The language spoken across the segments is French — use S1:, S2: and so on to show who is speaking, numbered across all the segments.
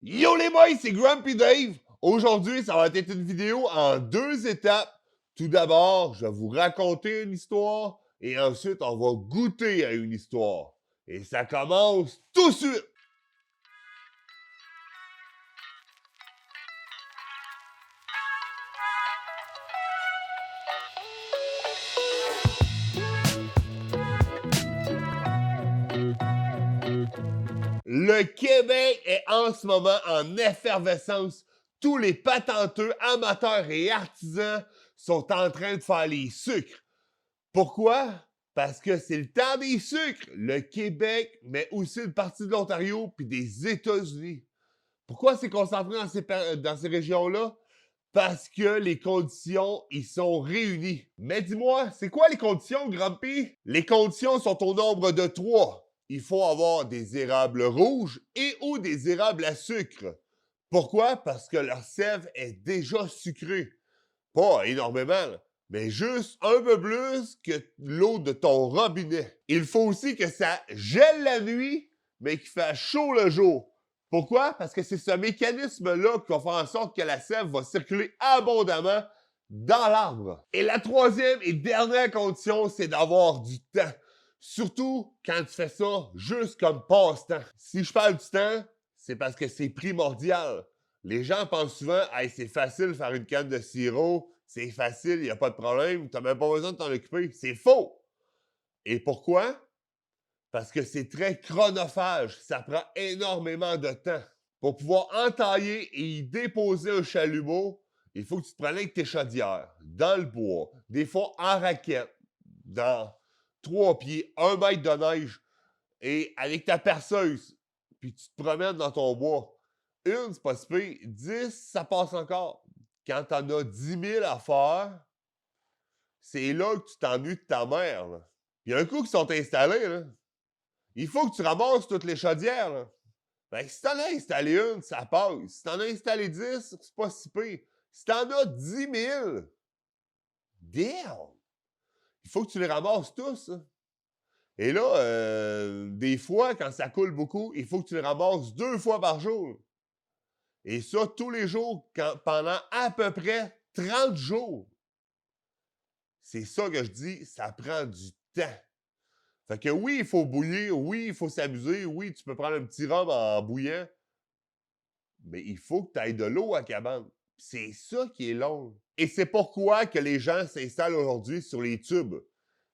S1: Yo les boys, c'est Grumpy Dave. Aujourd'hui, ça va être une vidéo en deux étapes. Tout d'abord, je vais vous raconter une histoire et ensuite, on va goûter à une histoire. Et ça commence tout de suite. Le Québec est en ce moment en effervescence. Tous les patenteux, amateurs et artisans sont en train de faire les sucres. Pourquoi? Parce que c'est le temps des sucres. Le Québec, mais aussi une partie de l'Ontario puis des États-Unis. Pourquoi c'est concentré dans ces régions-là? Parce que les conditions y sont réunies. Mais dis-moi, c'est quoi les conditions, Grumpy? Les conditions sont au nombre de 3. Il faut avoir des érables rouges et ou des érables à sucre. Pourquoi? Parce que leur sève est déjà sucrée. Pas énormément, mais juste un peu plus que l'eau de ton robinet. Il faut aussi que ça gèle la nuit, mais qu'il fasse chaud le jour. Pourquoi? Parce que c'est ce mécanisme-là qui va faire en sorte que la sève va circuler abondamment dans l'arbre. Et la troisième et dernière condition, c'est d'avoir du temps. Surtout quand tu fais ça juste comme passe-temps. Si je parle du temps, c'est parce que c'est primordial. Les gens pensent souvent, hey, c'est facile de faire une canne de sirop, c'est facile, il n'y a pas de problème, tu n'as même pas besoin de t'en occuper. C'est faux! Et pourquoi? Parce que c'est très chronophage, ça prend énormément de temps. Pour pouvoir entailler et y déposer un chalumeau, il faut que tu te prennes avec tes chaudières, dans le bois, des fois en raquette, dans 3 pieds, 1 mètre de neige, et avec ta perceuse, puis tu te promènes dans ton bois. Une, c'est pas si pire. 10, ça passe encore. Quand t'en as 10 000 à faire, c'est là que tu t'ennuies de ta mère. Là. Puis un coup qu'ils sont installés, là, il faut que tu ramasses toutes les chaudières. Là. Fait que si t'en as installé une, ça passe. Si t'en as installé 10, c'est pas si pire. Si t'en as 10 000, damn! Il faut que tu les ramasses tous. Hein. Et là, des fois, quand ça coule beaucoup, il faut que tu les ramasses 2 fois par jour. Et ça, tous les jours, pendant à peu près 30 jours. C'est ça que je dis, ça prend du temps. Fait que oui, il faut bouillir, oui, il faut s'amuser, oui, tu peux prendre un petit rhum en bouillant, mais il faut que tu ailles de l'eau à cabane. C'est ça qui est long. Et c'est pourquoi que les gens s'installent aujourd'hui sur les tubes.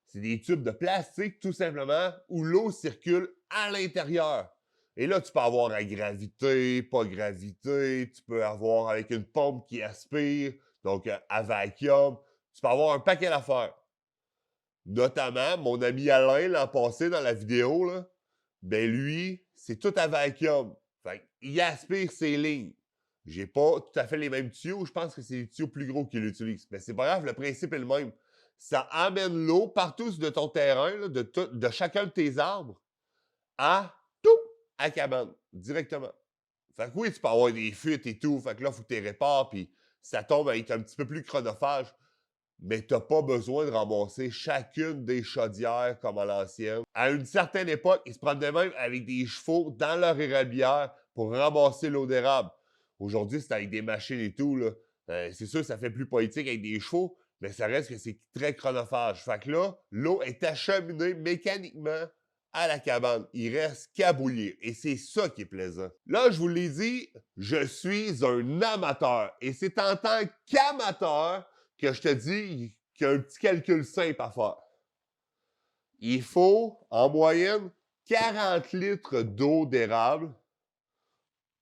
S1: C'est des tubes de plastique, tout simplement, où l'eau circule à l'intérieur. Et là, tu peux avoir à gravité, pas gravité, tu peux avoir avec une pompe qui aspire, donc à vacuum. Tu peux avoir un paquet d'affaires. Notamment, mon ami Alain, l'an passé, dans la vidéo, là, ben lui, c'est tout à vacuum. Fait il aspire ses lignes. J'ai pas tout à fait les mêmes tuyaux. Je pense que c'est les tuyaux plus gros qu'il utilise. Mais c'est pas grave, le principe est le même. Ça amène l'eau partout de ton terrain, là, de chacun de tes arbres, à tout, à cabane, directement. Fait que oui, tu peux avoir des fuites et tout. Fait que là, il faut que tu les répares, puis ça tombe à être un petit peu plus chronophage. Mais tu n'as pas besoin de ramasser chacune des chaudières comme à l'ancienne. À une certaine époque, ils se prenaient même avec des chevaux dans leur érablière pour ramasser l'eau d'érable. Aujourd'hui, c'est avec des machines et tout. Là. C'est sûr que ça fait plus poétique avec des chevaux, mais ça reste que c'est très chronophage. Fait que là, l'eau est acheminée mécaniquement à la cabane. Il reste qu'à bouillir. Et c'est ça qui est plaisant. Là, je vous l'ai dit, je suis un amateur. Et c'est en tant qu'amateur que je te dis qu'il y a un petit calcul simple à faire. Il faut, en moyenne, 40 litres d'eau d'érable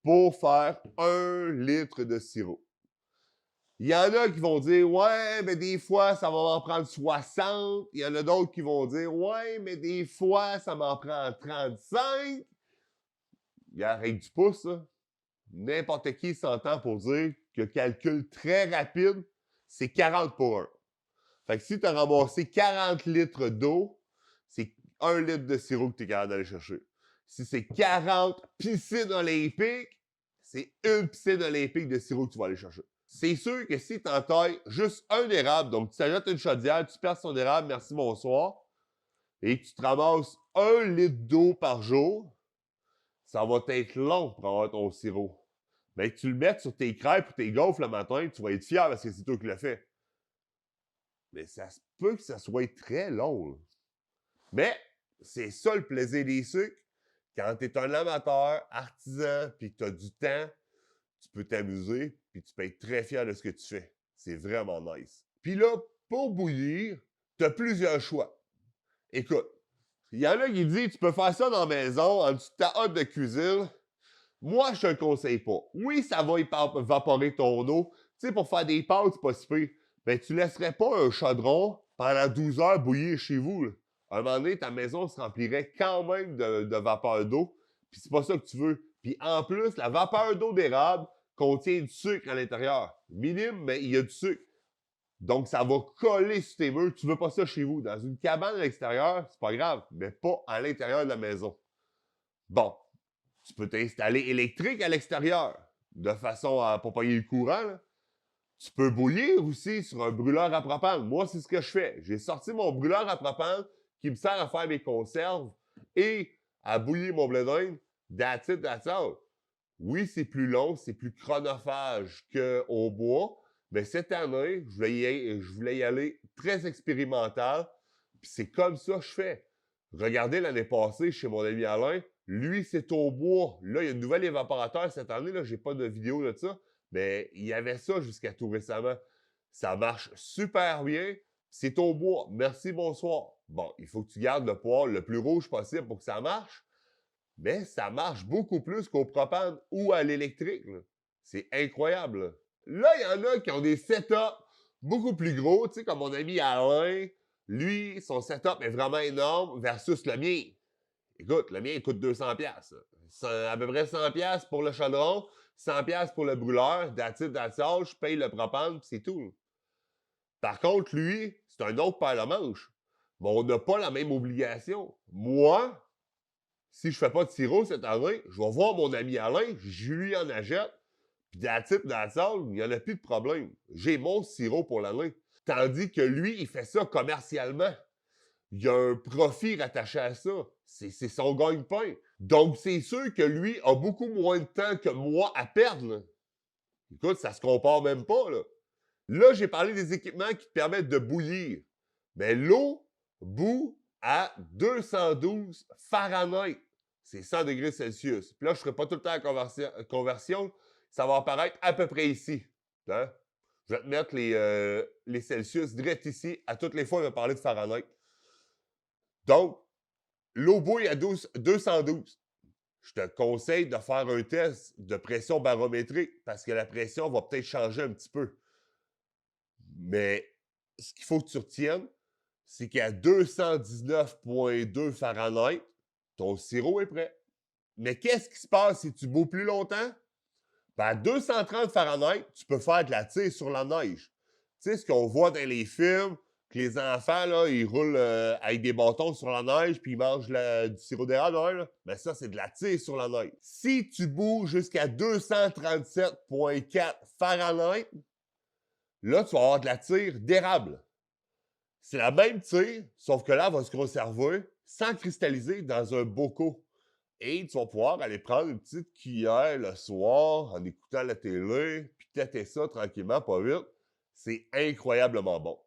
S1: pour faire 1 litre de sirop. Il y en a qui vont dire, ouais, mais des fois, ça va m'en prendre 60. Il y en a d'autres qui vont dire, ouais, mais des fois, ça m'en prend 35. Il y a la règle du pouce, là. N'importe qui s'entend pour dire que le calcul très rapide, c'est 40 pour 1. Fait que si tu as ramassé 40 litres d'eau, c'est 1 litre de sirop que tu es capable d'aller chercher. Si c'est 40 piscines olympiques, c'est une piscine olympique de sirop que tu vas aller chercher. C'est sûr que si tu entailles juste un érable, donc tu t'ajoutes une chaudière, tu perces ton érable, merci, bonsoir, et que tu te ramasses 1 litre d'eau par jour, ça va être long pour avoir ton sirop. ben, que tu le mettes sur tes crêpes ou tes gaufres le matin, tu vas être fier parce que c'est toi qui l'as fait. Mais ça se peut que ça soit très long. Là. Mais c'est ça le plaisir des sucres. Quand tu es un amateur, artisan, puis que tu as du temps, tu peux t'amuser, puis tu peux être très fier de ce que tu fais. C'est vraiment nice. Puis là, pour bouillir, tu as plusieurs choix. Écoute, il y en a qui disent tu peux faire ça dans la maison, en dessous de ta hotte de cuisine. Moi, je te le conseille pas. Oui, ça va évaporer ton eau. Tu sais, pour faire des pâtes, c'est pas si pire. Mais tu laisserais pas un chaudron pendant 12 heures bouillir chez vous. Là. À un moment donné, ta maison se remplirait quand même de vapeur d'eau. Puis c'est pas ça que tu veux. Puis en plus, la vapeur d'eau d'érable contient du sucre à l'intérieur. Minime, mais il y a du sucre. Donc, ça va coller sur tes murs. Tu veux pas ça chez vous. Dans une cabane à l'extérieur, c'est pas grave, mais pas à l'intérieur de la maison. Bon, tu peux t'installer électrique à l'extérieur, de façon à pas payer le courant. Là. Tu peux bouillir aussi sur un brûleur à propane. Moi, c'est ce que je fais. J'ai sorti mon brûleur à propane qui me sert à faire mes conserves et à bouillir mon blé d'Inde. That's it, that's all. Oui, c'est plus long, c'est plus chronophage qu'au bois, mais cette année, je voulais y aller très expérimental, puis c'est comme ça que je fais. Regardez l'année passée chez mon ami Alain, lui, c'est au bois. Là, il y a un nouvel évaporateur cette année, là, j'ai pas de vidéo de ça, mais il y avait ça jusqu'à tout récemment. Ça marche super bien, c'est au bois. Merci, bonsoir. Bon, il faut que tu gardes le poêle le plus rouge possible pour que ça marche, mais ça marche beaucoup plus qu'au propane ou à l'électrique. C'est incroyable. Là, il y en a qui ont des setups beaucoup plus gros, tu sais, comme mon ami Alain. Lui, son setup est vraiment énorme versus le mien. Écoute, le mien, il coûte 200$. C'est à peu près 100$ pour le chaudron, 100$ pour le brûleur. That's it, that's all. Je paye le propane, puis c'est tout. Par contre, lui, c'est un autre paire de manches. Mais on n'a pas la même obligation. Moi, si je fais pas de sirop cette année, je vais voir mon ami Alain, je lui en achète, puis that's it, that's all, il n'y en a plus de problème. J'ai mon sirop pour l'année. Tandis que lui, il fait ça commercialement. Il y a un profit rattaché à ça. C'est son gagne-pain. Donc, c'est sûr que lui a beaucoup moins de temps que moi à perdre. Là. Écoute, ça se compare même pas. Là, j'ai parlé des équipements qui te permettent de bouillir. Mais l'eau bout à 212 Fahrenheit. C'est 100 degrés Celsius. Puis là, je ne ferai pas tout le temps la conversion. Ça va apparaître à peu près ici. Hein? Je vais te mettre les Celsius direct ici. À toutes les fois, il va parler de Fahrenheit. Donc, l'eau bouille à 212. Je te conseille de faire un test de pression barométrique parce que la pression va peut-être changer un petit peu. Mais ce qu'il faut que tu retiennes, c'est qu'à 219,2 Fahrenheit, ton sirop est prêt. Mais qu'est-ce qui se passe si tu bois plus longtemps? Ben à 230 Fahrenheit, tu peux faire de la tire sur la neige. Tu sais, ce qu'on voit dans les films, que les enfants, là, ils roulent avec des bâtons sur la neige puis ils mangent du sirop d'érable, ben ça, c'est de la tire sur la neige. Si tu bouges jusqu'à 237,4 Fahrenheit, là, tu vas avoir de la tire d'érable. C'est la même tire, sauf que là, elle va se conserver sans cristalliser dans un bocal. Et tu vas pouvoir aller prendre une petite cuillère le soir en écoutant la télé, puis têter ça tranquillement, pas vite. C'est incroyablement bon.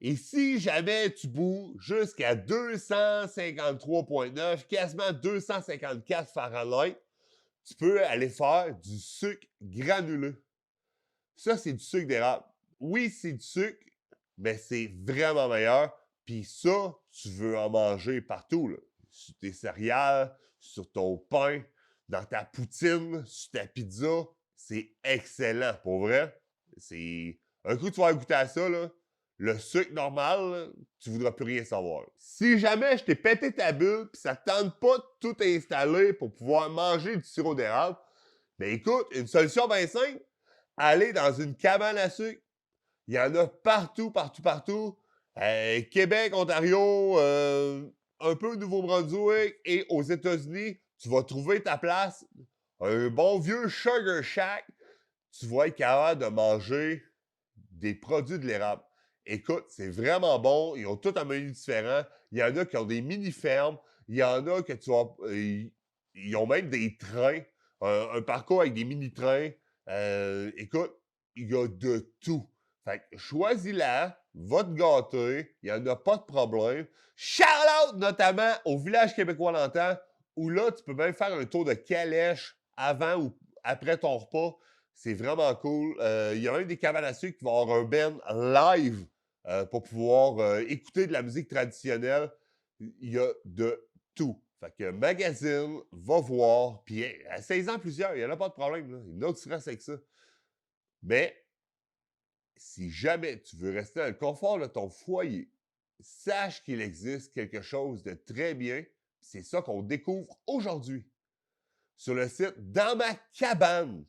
S1: Et si jamais tu bouges jusqu'à 253,9, quasiment 254 Fahrenheit, tu peux aller faire du sucre granuleux. Ça, c'est du sucre d'érable. Oui, c'est du sucre, mais c'est vraiment meilleur. Puis ça, tu veux en manger partout, là. Sur tes céréales, sur ton pain, dans ta poutine, sur ta pizza. C'est excellent, pour vrai. C'est... Un coup, tu vas goûter à ça, là, le sucre normal, là, tu voudras plus rien savoir. Si jamais je t'ai pété ta bulle pis ça te tente pas de tout installer pour pouvoir manger du sirop d'érable, ben écoute, une solution bien simple, aller dans une cabane à sucre. Il y en a partout, partout, partout. Québec, Ontario, un peu au Nouveau-Brunswick et aux États-Unis, tu vas trouver ta place. Un bon vieux Sugar Shack. Tu vas être capable de manger des produits de l'érable. Écoute, c'est vraiment bon. Ils ont tout un menu différent. Il y en a qui ont des mini-fermes. Il y en a que tu vas... ils ont même des trains. Un parcours avec des mini-trains. Écoute, il y a de tout. Fait que choisis-la, va te gâter, il n'y en a pas de problème. Shout-out notamment au village québécois d'antan, où là, tu peux même faire un tour de calèche avant ou après ton repas. C'est vraiment cool. Il y a même des cabanes à sucre qui vont avoir un band live pour pouvoir écouter de la musique traditionnelle. Il y a de tout. Fait que magazine, va voir, puis à 16 ans plusieurs, il n'y en a pas de problème. Là. Il y a autre stress avec ça. Mais si jamais tu veux rester dans le confort de ton foyer, sache qu'il existe quelque chose de très bien. C'est ça qu'on découvre aujourd'hui. Sur le site Dans ma cabane,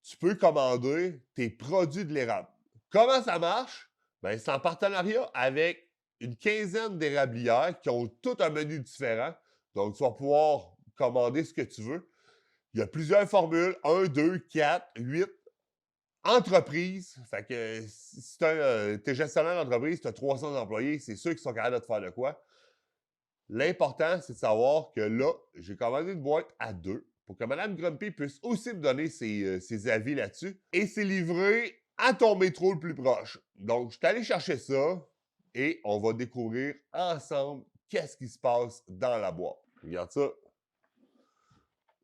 S1: tu peux commander tes produits de l'érable. Comment ça marche? Ben, c'est en partenariat avec une quinzaine d'érablières qui ont tout un menu différent. Donc, tu vas pouvoir commander ce que tu veux. Il y a plusieurs formules, 1, 2, 4, 8. Entreprise, fait que si t'es gestionnaire d'entreprise, tu as 300 employés, c'est sûr qu'ils sont capables de te faire de quoi. L'important, c'est de savoir que là, j'ai commandé une boîte à 2 pour que Mme Grumpy puisse aussi me donner ses avis là-dessus. Et c'est livré à ton métro le plus proche. Donc, je suis allé chercher ça et on va découvrir ensemble qu'est-ce qui se passe dans la boîte. Regarde ça.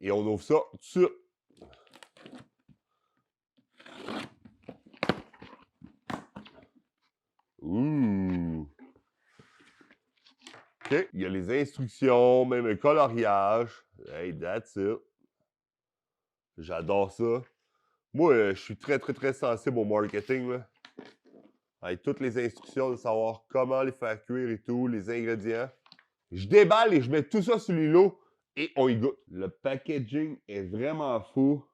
S1: Et on ouvre ça tout de suite. Ouh! OK. Il y a les instructions, même un coloriage. Hey, that's it. J'adore ça. Moi, je suis très, très, très sensible au marketing. Là. Avec toutes les instructions de savoir comment les faire cuire et tout, les ingrédients. Je déballe et je mets tout ça sur l'îlot et on y goûte. Le packaging est vraiment fou.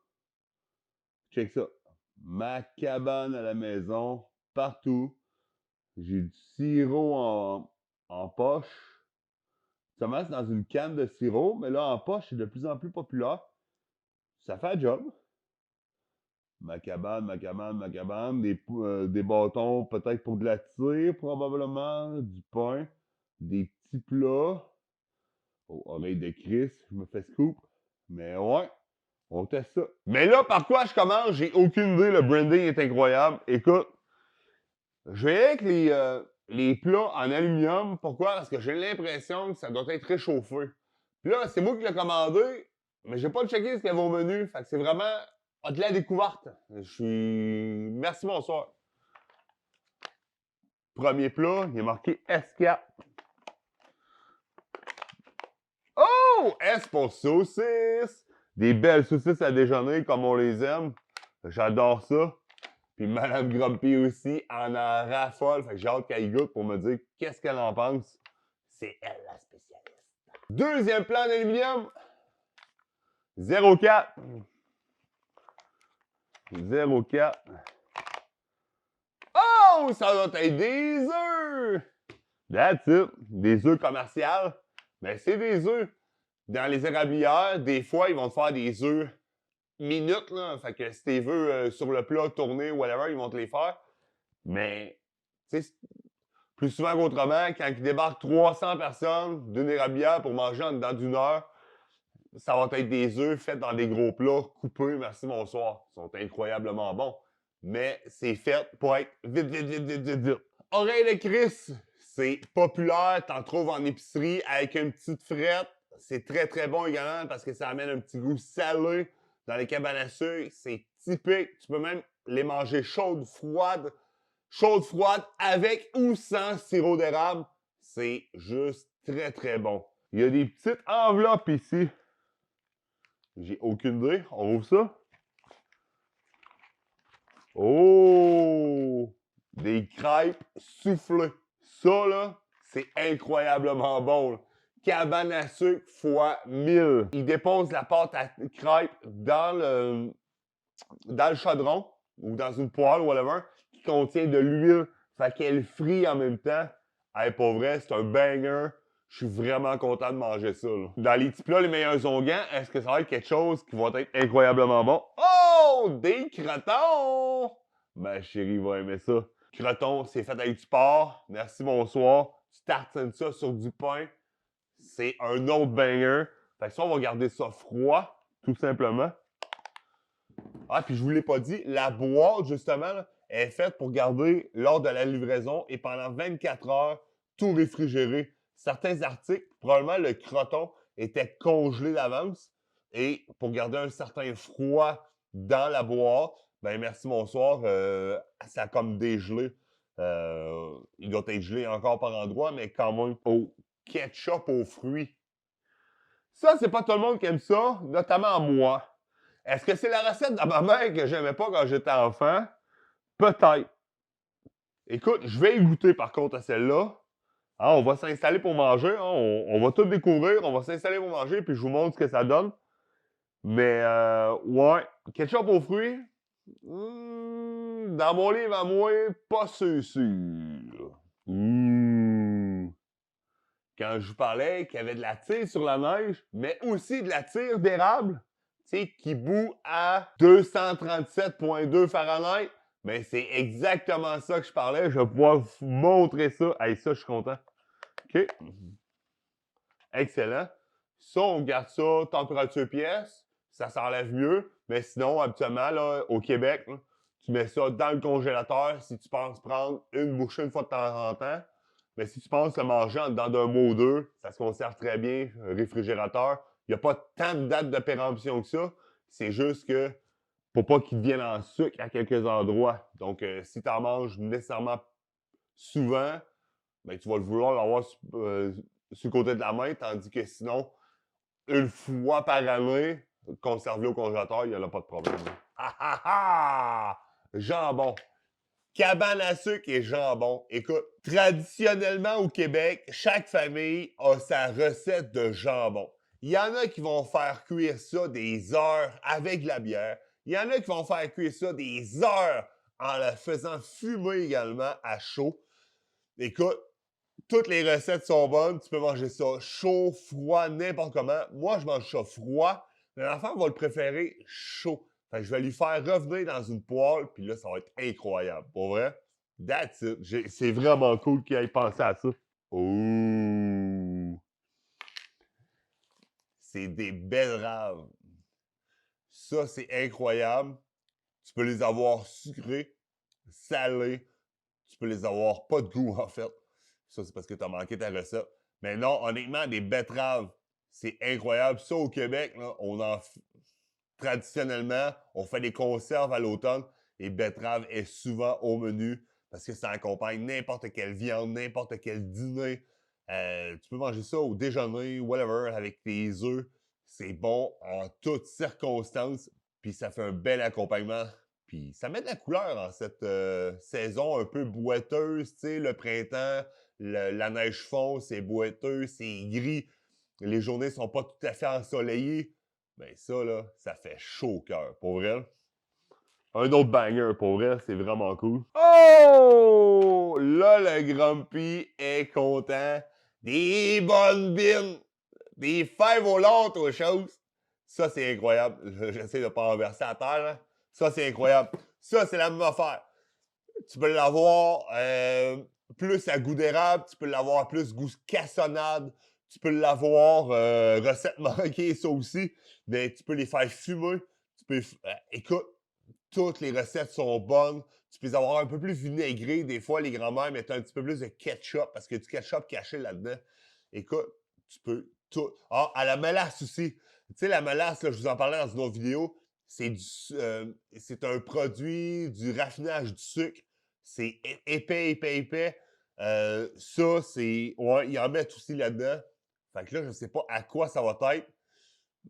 S1: Check ça. Ma cabane à la maison, partout. J'ai du sirop en poche. Ça commence dans une canne de sirop, mais là, en poche, c'est de plus en plus populaire. Ça fait un job. Ma cabane, ma cabane, ma cabane. Des bâtons, peut-être pour de la tire, probablement. Du pain. Des petits plats. Oh, oreille de Chris, je me fais scoop. Mais ouais, on teste ça. Mais là, par quoi je commence? J'ai aucune idée. Le branding est incroyable. Écoute, je vais avec les plats en aluminium. Pourquoi? Parce que j'ai l'impression que ça doit être réchauffé. Puis là, c'est moi qui l'ai commandé, mais j'ai pas checké ce qu'il y avait au menu. Fait que c'est vraiment de la découverte. Je suis... Merci, bonsoir. Premier plat, il est marqué S4. Oh! S pour saucisse! Des belles saucisses à déjeuner comme on les aime. J'adore ça. Puis Madame Grumpy aussi en raffole. Fait que j'ai hâte qu'elle y goûte pour me dire qu'est-ce qu'elle en pense. C'est elle la spécialiste. Deuxième plan d'aluminium. 0,4. 0,4. Oh! Ça doit être des œufs! That's it. Des œufs commerciaux. Mais c'est des œufs. Dans les érablières, des fois, ils vont te faire des œufs minutes, là. Fait que si t'es veux sur le plat tourner ou whatever, ils vont te les faire. Mais, tu sais, plus souvent qu'autrement, quand il débarque 300 personnes d'une érablière pour manger en dedans d'une heure, ça va être des œufs faits dans des gros plats, coupés, merci, bonsoir. Ils sont incroyablement bons. Mais c'est fait pour être vite, vite, vite, vite, vite, vite. Oreille de Chris, c'est populaire, t'en trouves en épicerie avec une petite frette. C'est très, très bon également parce que ça amène un petit goût salé. Dans les cabanes à sucre, c'est typique. Tu peux même les manger chaudes, froides, avec ou sans sirop d'érable. C'est juste très, très bon. Il y a des petites enveloppes ici. J'ai aucune idée. On ouvre ça. Oh! Des crêpes soufflées. Ça, là, c'est incroyablement bon. Là. Cabane à sucre fois 1000. Ils déposent la pâte à crêpes dans le chaudron ou dans une poêle ou whatever qui contient de l'huile. Fait qu'elle frit en même temps. Hey, pour vrai, c'est un banger. Je suis vraiment content de manger ça. Là. Dans les petits plats, les meilleurs onguents, est-ce que ça va être quelque chose qui va être incroyablement bon? Oh! Des crotons! Ma chérie va aimer ça. Croton, c'est fait avec du porc. Merci, bonsoir. Tu tartines ça sur du pain. C'est un autre banger. Fait que ça, on va garder ça froid, tout simplement. Ah, puis je vous l'ai pas dit, la boîte, justement, là, est faite pour garder lors de la livraison et pendant 24 heures, tout réfrigéré. Certains articles, probablement le croton, était congelé d'avance. Et pour garder un certain froid dans la boîte, ben merci, bonsoir, ça a comme dégelé. Il doit être gelé encore par endroit, mais quand même au ketchup aux fruits. Ça, c'est pas tout le monde qui aime ça, notamment moi. Est-ce que c'est la recette de ma mère que j'aimais pas quand j'étais enfant? Peut-être. Écoute, je vais y goûter par contre à celle-là. Hein, on va s'installer pour manger. Hein, on va tout découvrir. On va s'installer pour manger, puis je vous montre ce que ça donne. Mais, ouais, ketchup aux fruits, dans mon livre à moi, pas sûr. Quand je vous parlais qu'il y avait de la tire sur la neige, mais aussi de la tire d'érable, tu sais, qui bout à 237,2 Fahrenheit, mais c'est exactement ça que je parlais. Je vais pouvoir vous montrer ça. Hey, ça, je suis content. OK. Excellent. Ça, on garde ça température pièce. Ça s'enlève mieux. Mais sinon, habituellement, là, au Québec, là, tu mets ça dans le congélateur si tu penses prendre une bouchée une fois de temps en temps. Mais si tu penses le manger en dedans d'un mois ou deux, ça se conserve très bien, réfrigérateur. Il n'y a pas tant de date de péremption que ça. C'est juste que pour pas qu'il devienne en sucre à quelques endroits. Donc, si tu en manges nécessairement souvent, ben, tu vas le vouloir l'avoir sur le côté de la main, tandis que sinon, une fois par année, conservé au congélateur, il n'y en a pas de problème. Ah ah ah! Jambon. Cabane à sucre et jambon. Écoute, traditionnellement au Québec, chaque famille a sa recette de jambon. Il y en a qui vont faire cuire ça des heures avec de la bière. Il y en a qui vont faire cuire ça des heures en le faisant fumer également à chaud. Écoute, toutes les recettes sont bonnes. Tu peux manger ça chaud, froid, n'importe comment. Moi, je mange ça froid, mais l'enfant va le préférer chaud. Fait que je vais lui faire revenir dans une poêle, puis là, ça va être incroyable. Pour vrai, that's it. C'est vraiment cool qu'il ait pensé à ça. Ouh! C'est des betteraves. Ça, c'est incroyable. Tu peux les avoir sucrées, salées. Tu peux les avoir pas de goût, en fait. Ça, c'est parce que tu as manqué ta recette. Mais non, honnêtement, des betteraves, c'est incroyable. Ça, au Québec, là, traditionnellement, on fait des conserves à l'automne et betterave est souvent au menu parce que ça accompagne n'importe quelle viande, n'importe quel dîner. Tu peux manger ça au déjeuner, whatever, avec tes œufs. C'est bon en toutes circonstances, puis ça fait un bel accompagnement. Puis ça met de la couleur en cette saison un peu boiteuse, tu sais, le printemps, la neige fond, c'est boiteux, c'est gris. Les journées sont pas tout à fait ensoleillées. Ben ça, là, ça fait chaud au cœur, pour vrai. Un autre banger, pour vrai, c'est vraiment cool. Oh! Là, le Grumpy est content. Des bonnes bines! Des fèves au lard, aux choses. Ça, c'est incroyable. J'essaie de pas renverser à terre, là. Ça, c'est incroyable. Ça, c'est la même affaire. Tu peux l'avoir plus à goût d'érable, tu peux l'avoir plus goût cassonade, tu peux l'avoir recette manquée, ça aussi. Mais tu peux les faire fumer. Tu peux, écoute, toutes les recettes sont bonnes. Tu peux les avoir un peu plus vinaigrées. Des fois, les grands-mères mettent un petit peu plus de ketchup parce qu'il y a du ketchup caché là-dedans. Écoute, tu peux tout. Ah, à la mélasse aussi. Tu sais, la mélasse, là, je vous en parlais dans une autre vidéo, c'est un produit du raffinage du sucre. C'est épais. Ça, c'est. Ouais, ils en mettent aussi là-dedans. Fait que là, je ne sais pas à quoi ça va être.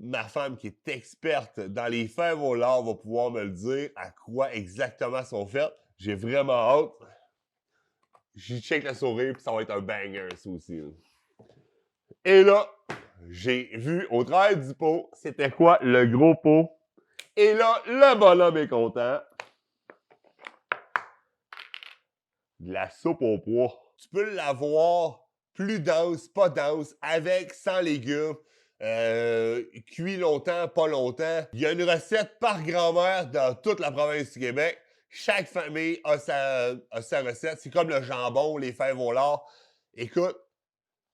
S1: Ma femme, qui est experte dans les fèves au lard, va pouvoir me le dire à quoi exactement sont faites. J'ai vraiment hâte. J'y check le sourire, puis ça va être un banger, ça aussi. Là. Et là, j'ai vu au travers du pot, c'était quoi le gros pot. Et là, le bonhomme est content. De la soupe au pois. Tu peux l'avoir plus dense, pas dense, avec, sans légumes. Cuit longtemps, pas longtemps. Il y a une recette par grand-mère dans toute la province du Québec. Chaque famille a sa recette. C'est comme le jambon, les fèves au lard. Écoute,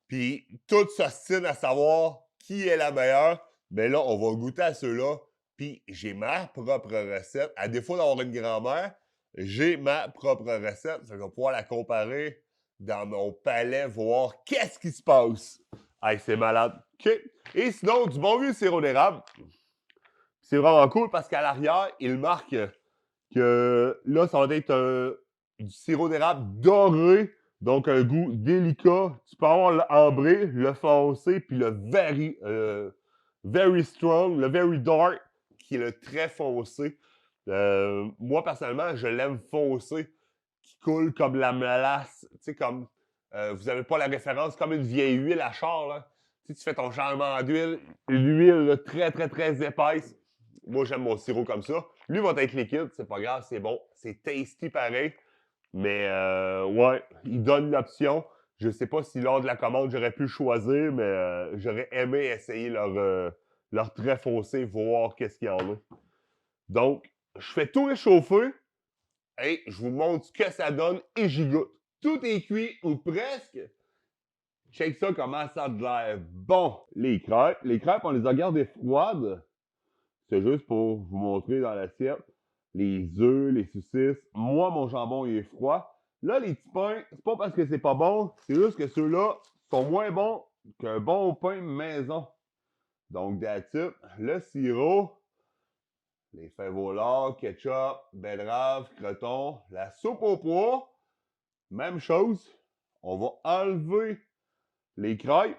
S1: puis tout s'ostine à savoir qui est la meilleure. Mais là, on va goûter à ceux-là. Puis j'ai ma propre recette. À défaut d'avoir une grand-mère, j'ai ma propre recette. Je vais pouvoir la comparer dans mon palais, voir qu'est-ce qui se passe. Hey, c'est malade. OK. Et sinon, du bon vieux sirop d'érable. C'est vraiment cool parce qu'à l'arrière, il marque que là, ça va être du sirop d'érable doré. Donc, un goût délicat. Tu peux avoir l'ambré, le foncé, puis le very strong, le very dark, qui est le très foncé. Moi, personnellement, je l'aime foncé, qui coule comme la mélasse. Tu sais, comme, vous n'avez pas la référence, comme une vieille huile à char, là. Tu sais, tu fais ton changement d'huile, l'huile très, très, très épaisse. Moi, j'aime mon sirop comme ça. Lui va être liquide, c'est pas grave, c'est bon. C'est tasty pareil. Mais ouais, ils donnent l'option. Je sais pas si lors de la commande, j'aurais pu choisir, mais j'aurais aimé essayer leur très foncé, voir qu'est-ce qu'il y en a. Donc, je fais tout réchauffer et je vous montre ce que ça donne et j'y goûte. Tout est cuit ou presque. Check ça comment ça a de l'air bon. Les crêpes, on les a gardées froides. C'est juste pour vous montrer dans l'assiette. Les œufs, les saucisses. Moi, mon jambon, il est froid. Là, les petits pains, c'est pas parce que c'est pas bon, c'est juste que ceux-là sont moins bons qu'un bon pain maison. Donc, that's it. Le sirop, les fèves au lard, ketchup, betterave, croton, la soupe au pois. Même chose. On va enlever les crêpes.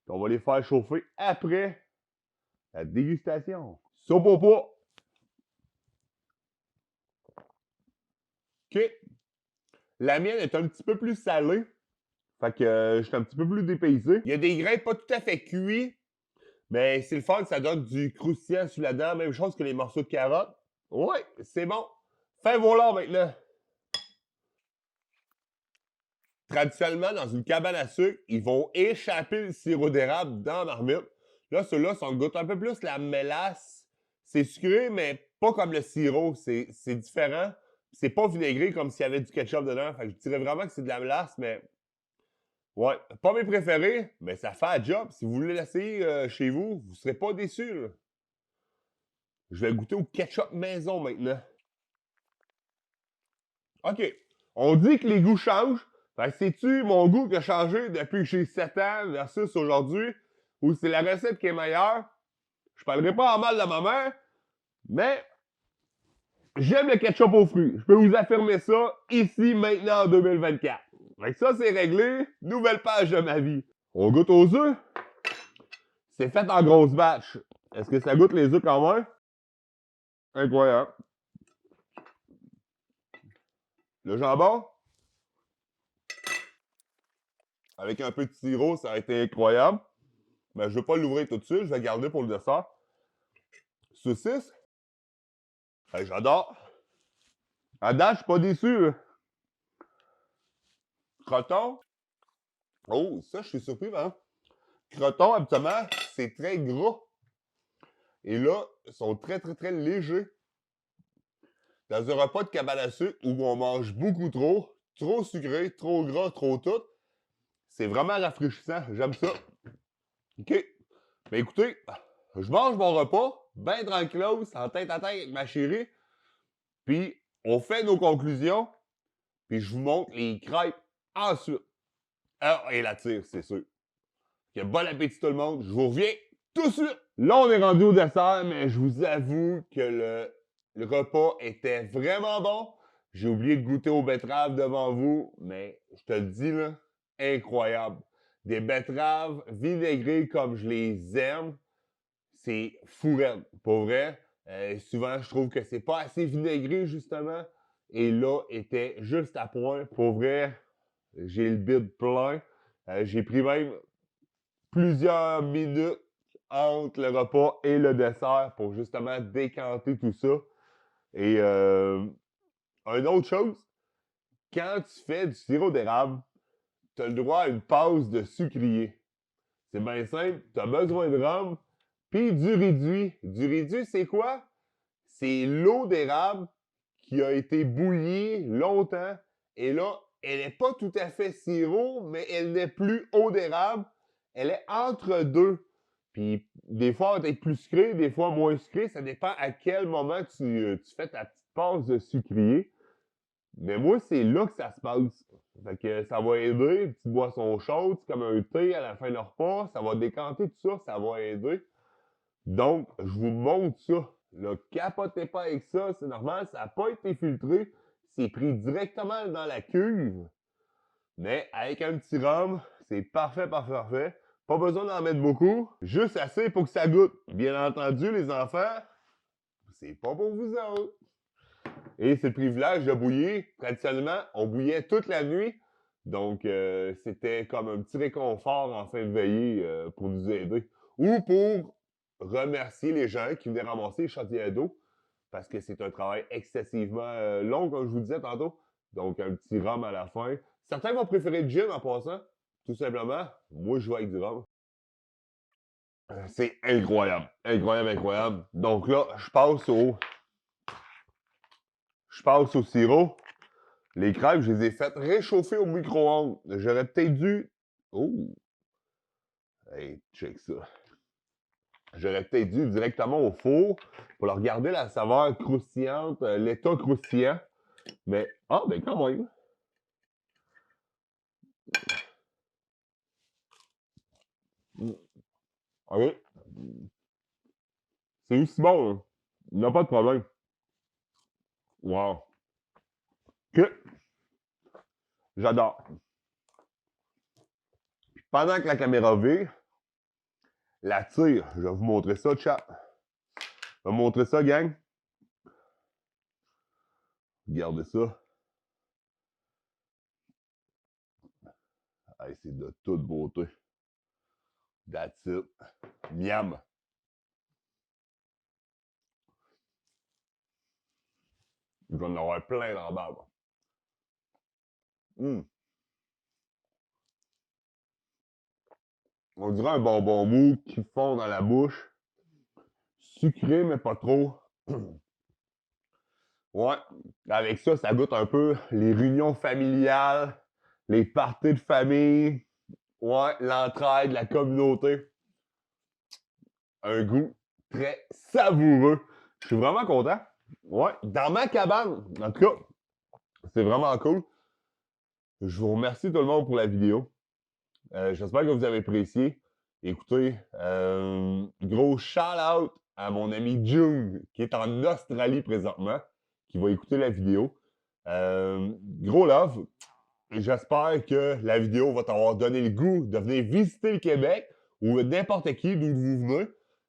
S1: On va les faire chauffer après la dégustation. Soupe au pois. OK. La mienne est un petit peu plus salée. Fait que je suis un petit peu plus dépaysé. Il y a des grains pas tout à fait cuits, mais c'est le fun, ça donne du croustillant sous la dent. Même chose que les morceaux de carottes. Ouais, c'est bon. Fais voilà maintenant. Traditionnellement, dans une cabane à sucre, ils vont échapper le sirop d'érable dans la marmite. Là, ceux-là, ça goûte un peu plus la mélasse. C'est sucré, mais pas comme le sirop. C'est différent. C'est pas vinaigré comme s'il y avait du ketchup dedans. Fait que je dirais vraiment que c'est de la mélasse, mais ouais, pas mes préférés, mais ça fait un job. Si vous voulez l'essayer chez vous, vous ne serez pas déçus. Là. Je vais goûter au ketchup maison maintenant. OK. On dit que les goûts changent. Fait que c'est-tu mon goût qui a changé depuis que j'ai 7 ans versus aujourd'hui? Ou c'est la recette qui est meilleure? Je parlerai pas en mal de ma mère, mais j'aime le ketchup aux fruits. Je peux vous affirmer ça ici, maintenant, en 2024. Fait que ça, c'est réglé. Nouvelle page de ma vie. On goûte aux œufs. C'est fait en grosse batch. Est-ce que ça goûte les œufs quand même? Incroyable. Le jambon, avec un peu de sirop, ça a été incroyable. Mais je ne vais pas l'ouvrir tout de suite, je vais garder pour le dessert. Saucisse, j'adore. À date, je suis pas déçu. Croton, oh, ça, je suis surpris, hein? Croton, habituellement, c'est très gras. Et là, ils sont très, très, très légers. Dans un repas de cabane à sucre où on mange beaucoup trop sucré, trop gras, trop tout, c'est vraiment rafraîchissant. J'aime ça. OK. Mais écoutez, je mange mon repas, bien tranquillos, en tête à tête avec ma chérie. Puis, on fait nos conclusions. Puis, je vous montre les crêpes ensuite. Ah, et la tire, c'est sûr. Bon appétit tout le monde. Je vous reviens tout de suite. Là, on est rendu au dessert, mais je vous avoue que le repas était vraiment bon. J'ai oublié de goûter aux betteraves devant vous, mais je te le dis, là, incroyable. Des betteraves vinaigrées comme je les aime, c'est fou raide, pour vrai. Souvent, je trouve que c'est pas assez vinaigré, justement. Et là, était juste à point. Pour vrai, j'ai le bide plein. J'ai pris même plusieurs minutes entre le repas et le dessert pour justement décanter tout ça. Et une autre chose, quand tu fais du sirop d'érable, tu as le droit à une pause de sucrier. C'est bien simple, tu as besoin de rhum, puis du réduit. Du réduit, c'est quoi? C'est l'eau d'érable qui a été bouillie longtemps, et là, elle n'est pas tout à fait sirop, mais elle n'est plus eau d'érable. Elle est entre deux. Puis des fois, elle va être plus sucrée, des fois moins sucrée. Ça dépend à quel moment tu fais ta petite passe de sucrier. Mais moi, c'est là que ça se passe. Fait que ça va aider, une petite boisson chaude, c'est comme un thé à la fin de repas, ça va décanter tout ça, ça va aider. Donc, je vous montre ça. Là, capotez pas avec ça, c'est normal, ça n'a pas été filtré, c'est pris directement dans la cuve. Mais avec un petit rhum, c'est parfait, parfait, parfait. Pas besoin d'en mettre beaucoup, juste assez pour que ça goûte. Bien entendu, les enfants, c'est pas pour vous autres. Et c'est le privilège de bouillir. Traditionnellement, on bouillait toute la nuit. Donc, c'était comme un petit réconfort en fin de veillée pour nous aider. Ou pour remercier les gens qui venaient ramasser les chaudières d'eau. Parce que c'est un travail excessivement long, comme je vous disais tantôt. Donc, un petit rhum à la fin. Certains vont préférer le gin en passant. Tout simplement, moi, je vais avec du rhum. C'est incroyable. Incroyable, incroyable. Donc là, je passe au sirop. Les crêpes, je les ai faites réchauffer au micro-ondes. J'aurais peut-être dû... Oh! Hey, check ça. J'aurais peut-être dû directement au four pour leur garder la saveur croustillante, l'état croustillant. Mais, ben quand même. OK. C'est aussi bon, hein. Il n'y a pas de problème. Wow. OK. J'adore. Pendant que la caméra vire, la tire. Je vais vous montrer ça, chat. Je vais vous montrer ça, gang. Regardez ça. Hey, c'est de toute beauté. That's it. Miam. Il va en avoir plein dans la barbe. On dirait un bonbon mou qui fond dans la bouche. Sucré, mais pas trop. Ouais. Avec ça, ça goûte un peu les réunions familiales, les parties de famille. Ouais, l'entraide, la communauté. Un goût très savoureux. Je suis vraiment content. Ouais, dans ma cabane. En tout cas, c'est vraiment cool. Je vous remercie tout le monde pour la vidéo. J'espère que vous avez apprécié. Écoutez, gros shout-out à mon ami Jung, qui est en Australie présentement, qui va écouter la vidéo. Gros love. J'espère que la vidéo va t'avoir donné le goût de venir visiter le Québec ou n'importe qui d'où vous venez.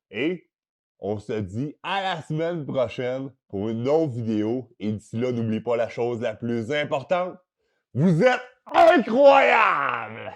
S1: Et on se dit à la semaine prochaine pour une autre vidéo. Et d'ici là, n'oublie pas la chose la plus importante. Vous êtes incroyables!